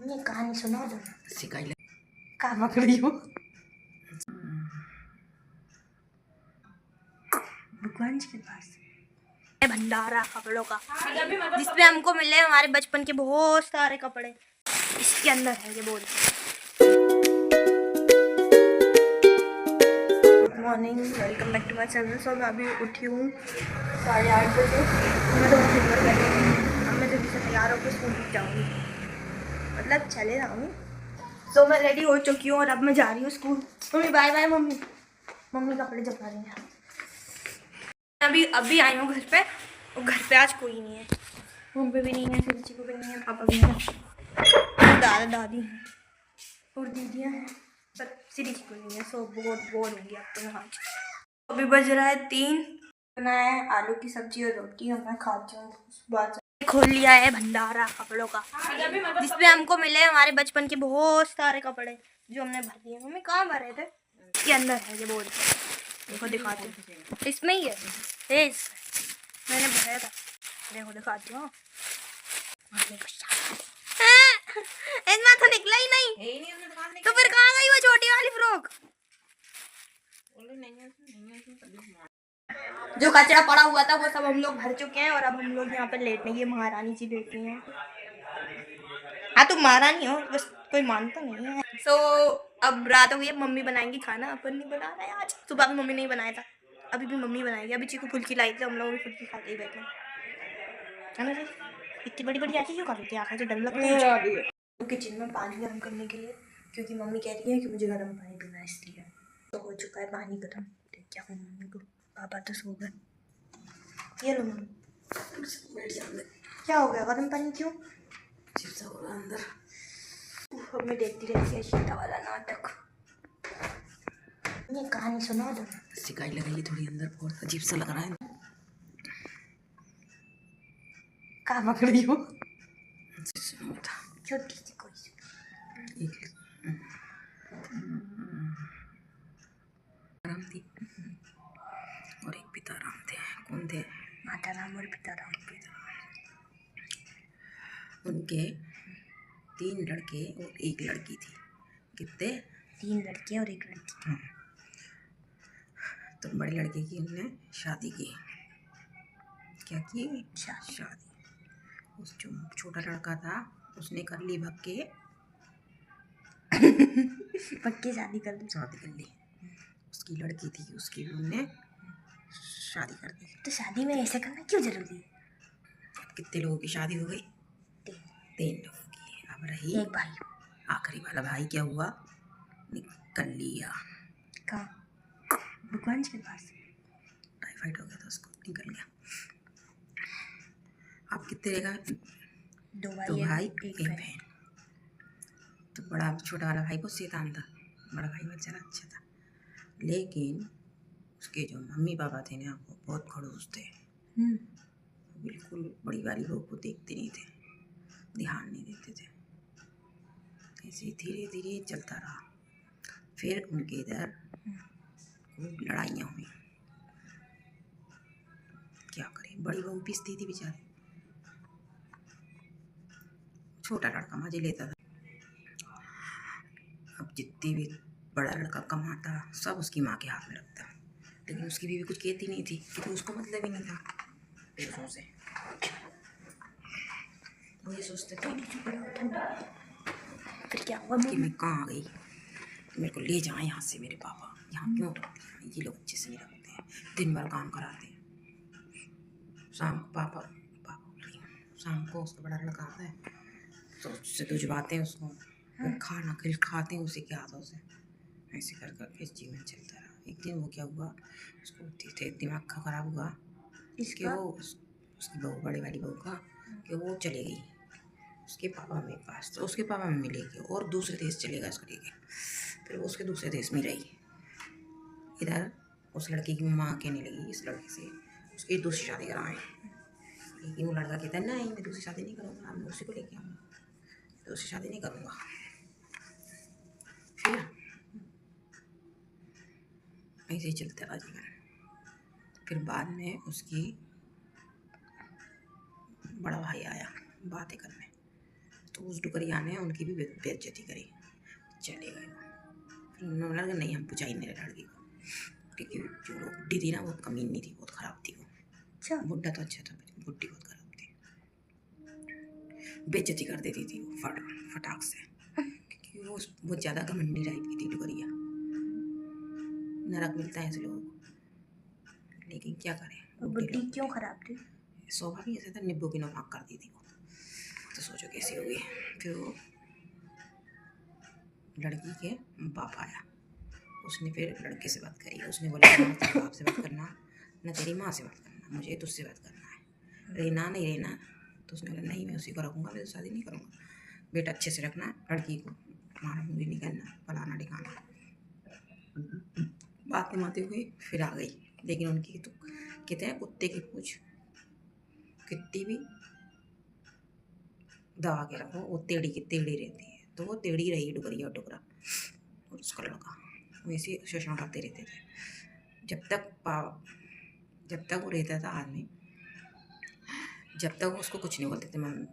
ये कहानी सुना दो। सिकाई कहाँ पकड़ी हो? भगवान जी के पास भंडारा कपड़ों का, जिसमें हमको मिले हमारे बचपन के बहुत सारे कपड़े। इसके अंदर है ये बोल। Good morning, welcome back to my channel. So मैं अभी उठी हूँ 8:30 बजे। मैं तो दिन भर बैठी हूँ। अब मैं जल्दी से तैयार होकर स्कूल जाऊँगी, मतलब चले जाऊँगी। तो मैं रेडी हो चुकी हूँ और अब मैं जा रही हूँ school. Mummy bye bye. Mummy कपड़े जमा रही हैं। अभी आई हूँ घर पे, और घर पे आज कोई नहीं है। मम्मी भी नहीं है, सिर्ची को भी नहीं है, पापा भी नहीं है, दादा दादी हैं और दीदियाँ हैं, पर सिर्ची को नहीं है। सो बहुत बोर होंगी अब तो मैं आज। अभी बज रहा है 3। बनाया है आलू की सब्जी और रोटी, और मैं खाती हूँ। बात खोल लिया है भंडारा कपड़ों का, जिसमें हमको मिले हमारे बचपन के बहुत सारे कपड़े जो हमने भर दिए। मम्मी कहाँ भरे थे? इसके अंदर है ये बोल। देखो दिखाती हूँ, इसमें ही है। मैंने भराया था, देखो दिखाती हूँ। इसमें तो निकला ही नहीं। तो फिर कहाँ गई वो छोटी वाली फ्रॉक? जो कचरा पड़ा हुआ था वो सब हम लोग भर चुके हैं, और अब हम लोग यहाँ पे लेटने, ये महारानी जी लेटी हैं। हाँ तुम महारानी हो, बस कोई मानता नहीं है। सो अब रात हो गई है, मम्मी बनाएंगी खाना, अपन नहीं बना रहे आज। सुबह भी मम्मी नहीं बनाया था, अभी भी मम्मी बनाएगी। अभी चीकू फुल्की लाई थी, हम लोग भी फुल्की खा के ही बैठे है ना जी। इतनी बड़ी बड़ी आँखें क्यों कर रही थी? आँखें से डर लगता है। किचन में पानी गर्म करने के लिए, क्योंकि मम्मी कह रही है कि मुझे गर्म पानी पीना है, इसलिए। तो हो चुका है पानी गर्म। क्या हूँ मम्मी को, पापा तो सो गए। ये लो मम्मी, क्या हो गया? गर्म पानी क्यों? चिप्सा होगा अंदर। मैं देखती रहती है शीता वाला नाटक। ये कहानी सुना दो। सिकाई लगाइए थोड़ी अंदर, बहुत अजीब सा लग रहा है। कहाँ पकड़ी हो? था छोटी सी कोई राम थी और एक पिता राम थे। कौन थे? माता राम और पिता राम। उनके 3 लड़के और 1 लड़की थी। कितने? 3 लड़के और 1 लड़की। तो बड़े लड़के की उनने शादी की। क्या की? शादी। उस जो छोटा लड़का था उसने कर ली भक्के पक्की शादी कर ली। उसकी लड़की थी, उसकी उनने शादी कर दी। तो शादी में ऐसे करना क्यों जरूरी है? कितने लोगों की शादी हो गई? 3 लोगों की। अब रही एक भाई, आखिरी वाला भाई। क्या हुआ? निकल लिया। कहाँ? भगवान जी के पास। टाइफाइड हो गया था उसको, निकल गया। अब कितने रहेगा? 2 भाई एक बहन। तो बड़ा छोटा वाला भाई बहुत शैतान था, बड़ा भाई बेचारा अच्छा था, लेकिन उसके जो मम्मी पापा थे ना वो बहुत खड़ूस थे। बिल्कुल बड़ी वाली बहू को देखते नहीं थे, ध्यान नहीं देते थे। ऐसे धीरे धीरे चलता रहा। फिर उनके इधर खूब लड़ाइयाँ हुई। क्या करें, बड़ी बहू पिसती थी बेचारी, छोटा लड़का मजे लेता था। अब जितनी भी बड़ा लड़का कमाता सब उसकी माँ के हाथ में रखता, लेकिन उसकी बीवी कुछ कहती नहीं थी क्योंकि उसको मतलब ही नहीं था पैसों से। वो ये सोचते थे फिर क्या हुआ? कि मैं कहाँ आ गई, मेरे को ले जाएं यहाँ से मेरे पापा। यहाँ क्यों रखते हैं ये लोग? अच्छे से नहीं रखते हैं, दिन भर काम कराते हैं। शाम को उसका बड़ा लड़का आता है तो उससे दुजवाते हैं उसको, वो खाना खाते हैं उसी के हाथों से। ऐसे कर कर जीवन चलता रहा। एक दिन वो क्या हुआ, उसको दिमाग खराब हुआ कि वो उसकी बहू, बड़े वाली बहू का, कि वो चले गई उसके पापा मेरे पास। तो उसके पापा मम्मी लेके और दूसरे देश चलेगा उसको लेके। फिर वो उसके दूसरे देश में रही। इधर उस लड़की की माँ कहने लगी इस लड़के से उसकी दूसरी शादी कराएं, लेकिन वो लड़का कहता है नहीं मैं दूसरी शादी नहीं करूँगा, मैं उसी को लेके आऊँगा, दूसरी शादी नहीं करूँगा। फिर ऐसे ही चलता रहा जीवन। फिर बाद में उसकी बड़ा भाई आया बातें करने, तो उस डुकरिया ने उनकी भी बेइज्जती करी, चले गए। फिर उन्होंने लगा नहीं हम पूछा ही नहीं लड़की को, क्योंकि जो बुढ़ी थी ना बहुत कमीनी थी, बहुत ख़राब थी वो। अच्छा, बुढ़ा तो अच्छा था, बुढ़ी बहुत ख़राब थी, बेइज्जती कर देती थी वो फटाक से, क्योंकि वो बहुत ज़्यादा घमंडी टाइप की थी डुकरिया। नरक मिलता है ऐसे लोगों को, लेकिन क्या करें। बुढ़ी क्यों खराब थी? स्वभाव ही ऐसा था, निब्बू की नौक कर दी थी वो। तो सोचो कैसी होगी। फिर वो लड़की के बाप आया, उसने फिर लड़के से बात करी। उसने बोला ना तेरे बाप से बात करना, ना तेरी माँ से बात करना, मुझे तुझसे बात करना है। रहना नहीं रहना? तो उसने बोला नहीं मैं उसी को रखूँगा, मैं तो शादी नहीं करूँगा। बेटा अच्छे से रखना लड़की को, मारा मुझे नहीं करना, फलाना ठिकाना। बातें माते हुए फिर आ गई, लेकिन उनकी तो कहते हैं कुत्ते की पूछ कितनी भी दबा के रखो वो टेढ़ी की टेढ़ी रहती है। तो वो टेढ़ी रही डुकरिया टुकड़ा और उसका लड़का वैसे शोषण करते रहते थे जब तक वो रहता था आदमी, जब तक वो उसको कुछ नहीं बोलते थे, मम्मी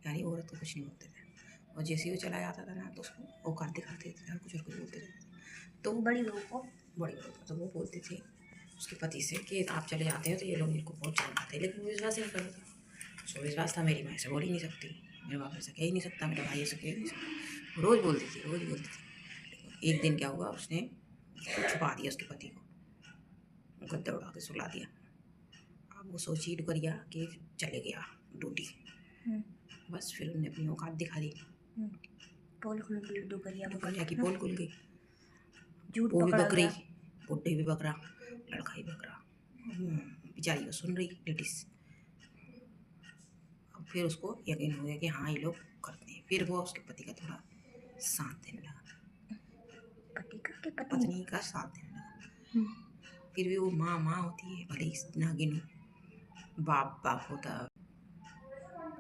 यानी औरत को कुछ नहीं बोलते थे। और जैसे ही वो चला जाता था ना तो उसको औकात दिखाते थे और कुछ और कुछ बोलते थे। तो बड़ी बहू को तो वो बोलते थे उसके पति से कि आप चले जाते हैं तो ये लोग मेरे को बहुत चलाते हैं, लेकिन वो विश्वास नहीं करता। उसको विश्वास था मेरी माँ ऐसे बोल ही नहीं सकती, मेरे बाप ऐसा कह ही नहीं सकता, मेरे भाई ऐसा कह ही नहीं सकता। रोज़ बोलती थी। एक दिन क्या हुआ, उसने उसको छुपा दिया, उसके पति को गद्दा उड़ा के सुला दिया। अब वो सोची डुकरिया कि चले गया ड्यूटी, बस फिर उन्हें अपनी औकात दिखा दी। पोल खुल गई डुकरिया की पोल खुल गई, झूठ वो भी पकड़ा बकरी, गया। बुड्ढे भी बकरा, लड़का ही बकरा। बेचारी को सुन रही लेडीज। अब फिर उसको यकीन हो गया कि हाँ ये लोग करते हैं। फिर वो उसके पति का थोड़ा साथ देने लगा, पत्नी का साथ देने लगा। फिर भी वो माँ होती है, भले ही नागिन हो, बाप होता,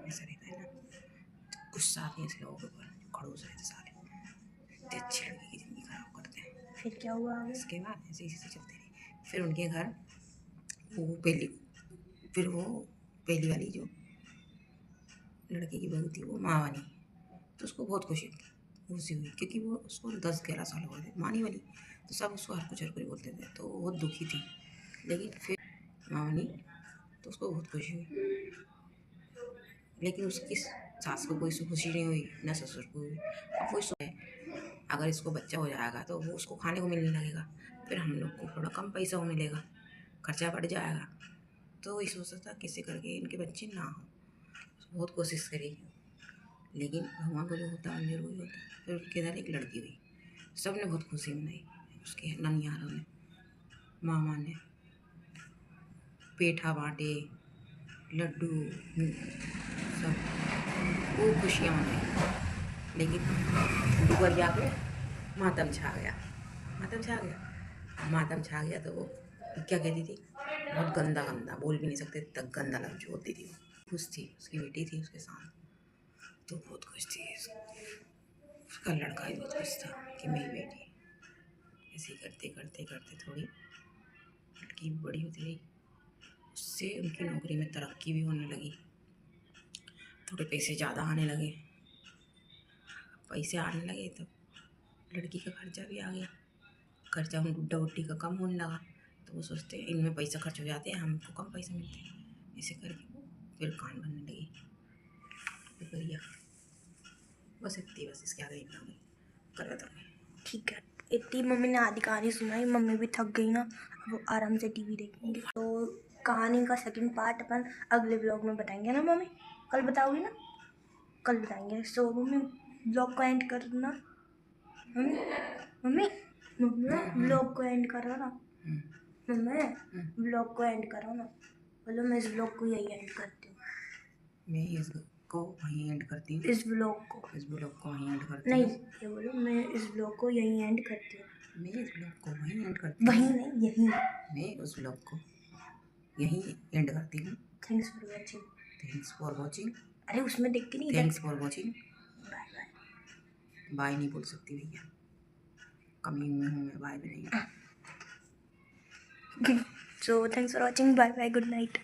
ऐसा रहता है ना। गुस्सा आती है ऐसे लोगों के ऊपर, खड़ूस रहते साले, इतने अच्छी लड़की की ज़िंदगी खराब करते हैं। फिर क्या हुआ आगे? इसके बाद ऐसे चलते रहे। फिर उनके घर वो पहली वाली जो लड़के की बहू थी वो माँ बनी। तो उसको बहुत खुशी हुई, क्योंकि वो उसको 10-11 साल हो गए थे, माँ नहीं बनी। तो सब उसको हर कुछ बोलते थे, तो वो बहुत दुखी थी। लेकिन फिर माँ बनी तो उसको बहुत खुशी हुई, लेकिन उसकी सास को कोई खुशी नहीं हुई, ना ससुर को हुई। अब वो अगर इसको बच्चा हो जाएगा तो वो उसको खाने को मिलने लगेगा, फिर हम लोग को थोड़ा कम पैसा हो मिलेगा, खर्चा बढ़ जाएगा। तो वही सोचा था कैसे करके इनके बच्चे ना हो। बहुत कोशिश करी, लेकिन भगवान को जो होता है मंजूर वही होता है। फिर उनके इधर एक लड़की हुई, सब ने बहुत खुशी मनाई। उसके ननिहारों ने, मामा ने पेठा बांटे, लड्डू, सब खूब खुशियाँ मनाई। लेकिन डुबरिया के मातम छा गया तो वो क्या कहती थी, बहुत गंदा बोल भी नहीं सकते, तक गंदा लफ्ज बोलती थी। खुश थी, उसकी बेटी थी उसके साथ, तो बहुत खुश थी। उसका लड़का भी बहुत खुश था कि मेरी बेटी। ऐसे करते थोड़ी लड़की भी बड़ी होती रही, उससे उनकी नौकरी में तरक्की भी होने लगी, थोड़े पैसे ज़्यादा आने लगे। तब लड़की का खर्चा भी आ गया, खर्चा उन बुड्ढा बुड्ढी का कम होने लगा। तो वो सोचते हैं इनमें पैसा खर्च हो जाते हैं, हमको कम पैसे मिलते हैं। ऐसे करके वो फिर कान बनने लगी डुकरिया। बस इसके आगे नहीं कर रहा था। ठीक है, इतनी मम्मी ने आधी कहानी सुनाई, मम्मी भी थक गई ना, अब वो आराम से टीवी देखेंगे। तो कहानी का सेकंड पार्ट अपन अगले ब्लॉग में बताएंगे ना मम्मी? कल बताओगी ना? कल बताएंगे। सो मम्मी ब्लॉग को एंड करना। मम्मी ब्लॉग को एंड करो ना। मम्मी ब्लॉग को एंड करो ना। बोलो मैं इस ब्लॉग को यही एंड करती हूँ। मैं इस को वहीं एंड करती हूँ। इस ब्लॉग को वहीं एंड करती हूँ। नहीं, ये बोलो मैं इस ब्लॉग को यहीं एंड करती हूँ। मैं इस ब्लॉग को वहीं एंड करती हूँ। वहीं नहीं, यहीं। मैं उस ब्लॉग को यहीं एंड करती हूँ। Thanks for watching. अरे उसमें देख के नहीं, thanks for watching. Bye bye नहीं बोल सकती भैया, कमी में हूँ मैं, बाय भी नहीं। So thanks for watching, bye bye, good night.